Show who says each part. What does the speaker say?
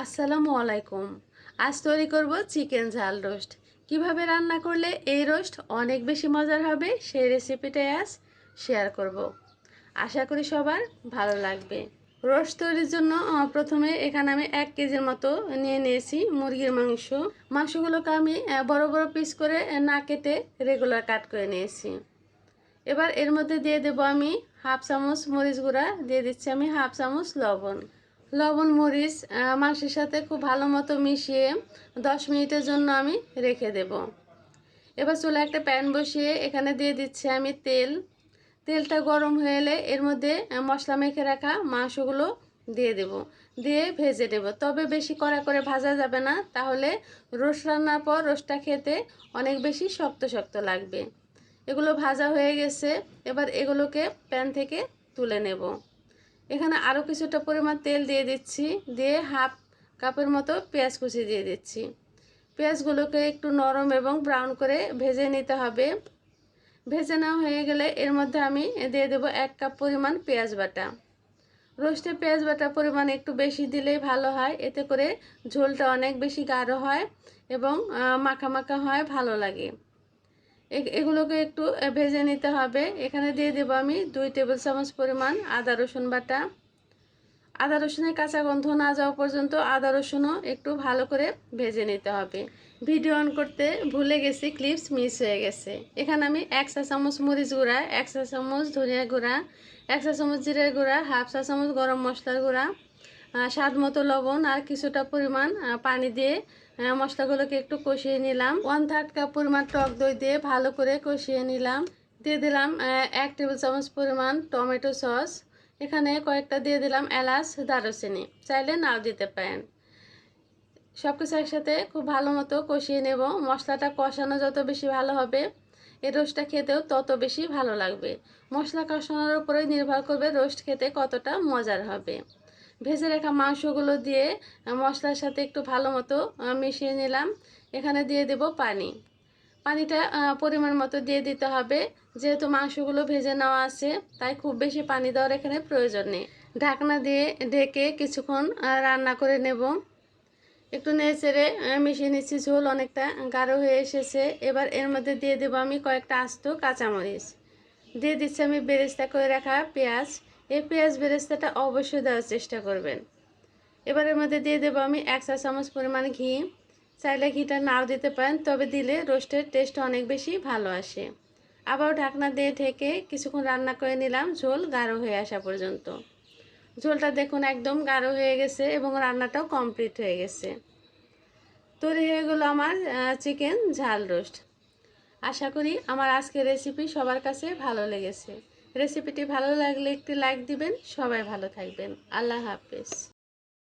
Speaker 1: আসসালামু আলাইকুম। আজ তৈরি করব চিকেন ঝাল রোস্ট। কিভাবে রান্না করলে এই রোস্ট অনেক বেশি মজার হবে সেই রেসিপিটাই আজ শেয়ার করব। আশা করি সবার ভালো লাগবে। রোস্ট তৈরির জন্য প্রথমে এখানে আমি 1 কেজির মতো নিয়ে নিয়েছি মুরগির মাংস। মাংসগুলোকে আমি বড় বড় পিস করে না কেটে রেগুলার কাট করে নিয়েছি। এবার এর মধ্যে দিয়ে দেব আমি হাফ চামচ মরিচ গুঁড়া, দিয়ে দিচ্ছি আমি হাফ চামচ লবণ মরিচ মাংসের সাথে খুব ভালো মতো মিশিয়ে 10 মিনিটের জন্য আমি রেখে দেব। এবার চুলায় একটা প্যান বসিয়ে এখানে দিয়ে দিচ্ছি আমি তেলটা গরম হয়ে এলে এর মধ্যে মশলা মেখে রাখা মাংসগুলো দিয়ে দেব, দিয়ে ভেজে দেব। তবে বেশি কড়া করে ভাজা যাবে না, তাহলে রোস্ট রান্নার পর রোস্টটা খেতে অনেক বেশি শক্ত শক্ত লাগবে। এগুলো ভাজা হয়ে গেছে, এবার এগুলোকে প্যান থেকে তুলে নেব। এখানে আরও কিছুটা পরিমাণ তেল দিয়ে দিচ্ছি, দিয়ে হাফ কাপের মতো পেঁয়াজ কুচি দিয়ে দিচ্ছি। পেঁয়াজগুলোকে একটু নরম এবং ব্রাউন করে ভেজে নিতে হবে। ভেজে নেওয়া হয়ে গেলে এর মধ্যে আমি দিয়ে দেব 1 কাপ পরিমাণ পেঁয়াজ বাটা। রোস্টে পেঁয়াজ বাটার পরিমাণ একটু বেশি দিলেই ভালো হয়, এতে করে ঝোলটা অনেক বেশি গাঢ় হয় এবং মাখা মাখা হয়, ভালো লাগে। এগুলোকে একটু ভেজে নিতে হবে। এখানে দিয়ে দেব আমি 2 টেবিল চামচ পরিমাণ আদা রসুন বাটা। আদা রসুনের কাঁচা গন্ধ না যাওয়া পর্যন্ত আদা রসুনও একটু ভালো করে ভেজে নিতে হবে। ভিডিও অন করতে ভুলে গেছি, ক্লিপস মিস হয়ে গেছে। এখানে আমি 1 চা চামচ মরিচ গুঁড়া, 1 চা চামচ ধনিয়া গুঁড়া, 1 চা চামচ জিরার গুঁড়া, হাফ চা চামচ গরম মশলার গুঁড়া, স্বাদ মতো লবণ আর কিছুটা পরিমাণ পানি দিয়ে মশলাগুলোকে একটু কষিয়ে নিলাম। 1/3 কাপ পরিমাণ টক দই দিয়ে ভালো করে কষিয়ে নিলাম। দিয়ে দিলাম 1 টেবিল চামচ পরিমাণ টমেটো সস। এখানে কয়েকটা দিয়ে দিলাম এলাচ, দারুচিনি, চাইলে নাও দিতে পারেন। সব কিছু একসাথে খুব ভালো মতো কষিয়ে নেব। মশলাটা কষানো যত বেশি ভালো হবে, এই রোস্টটা খেতেও তত বেশি ভালো লাগবে। মশলা কষানোর উপরে নির্ভর করবে রোস্ট খেতে কতটা মজার হবে। ভেজে রাখা মাংসগুলো দিয়ে মশলার সাথে একটু ভালো মতো মিশিয়ে নিলাম। এখানে দিয়ে দেব পানিটা পরিমাণ মতো দিয়ে দিতে হবে। যেহেতু মাংসগুলো ভেজে নেওয়া আছে, তাই খুব বেশি পানি দেওয়ার এখানে প্রয়োজন নেই। ঢাকনা দিয়ে ঢেকে কিছুক্ষণ রান্না করে নেব। একটু নেড়েচেড়ে মিশিয়ে নিচ্ছি। ঝোল অনেকটা গাঢ় হয়ে এসেছে। এবার এর মধ্যে দিয়ে দেবো আমি কয়েকটা আস্ত কাঁচামরিচ। দিয়ে দিচ্ছি আমি বেরেস্তা করে রাখা পেঁয়াজ। এই পেঁয়াজ বেরেস্তাটা অবশ্যই দেওয়ার চেষ্টা করবেন। এবার এর মধ্যে দিয়ে দেবো আমি 1 চা চামচ পরিমাণ ঘি। চাইলে ঘিটা নাও দিতে পারেন, তবে দিলে রোস্টের টেস্ট অনেক বেশি ভালো আসে। আবার ঢাকনা দিয়ে ঢেকে কিছুক্ষণ রান্না করে নিলাম, ঝোল গাঢ় হয়ে আসা পর্যন্ত। ঝোলটা দেখুন একদম গাঢ় হয়ে গেছে এবং রান্নাটাও কমপ্লিট হয়ে গেছে। তৈরি হয়ে গেল আমার চিকেন ঝাল রোস্ট। আশা করি আমার আজকের রেসিপি সবার কাছে ভালো লেগেছে। রেসিপিটি ভালো লাগলে একটি লাইক দিবেন। সবাই ভালো থাকবেন। আল্লাহ হাফেজ।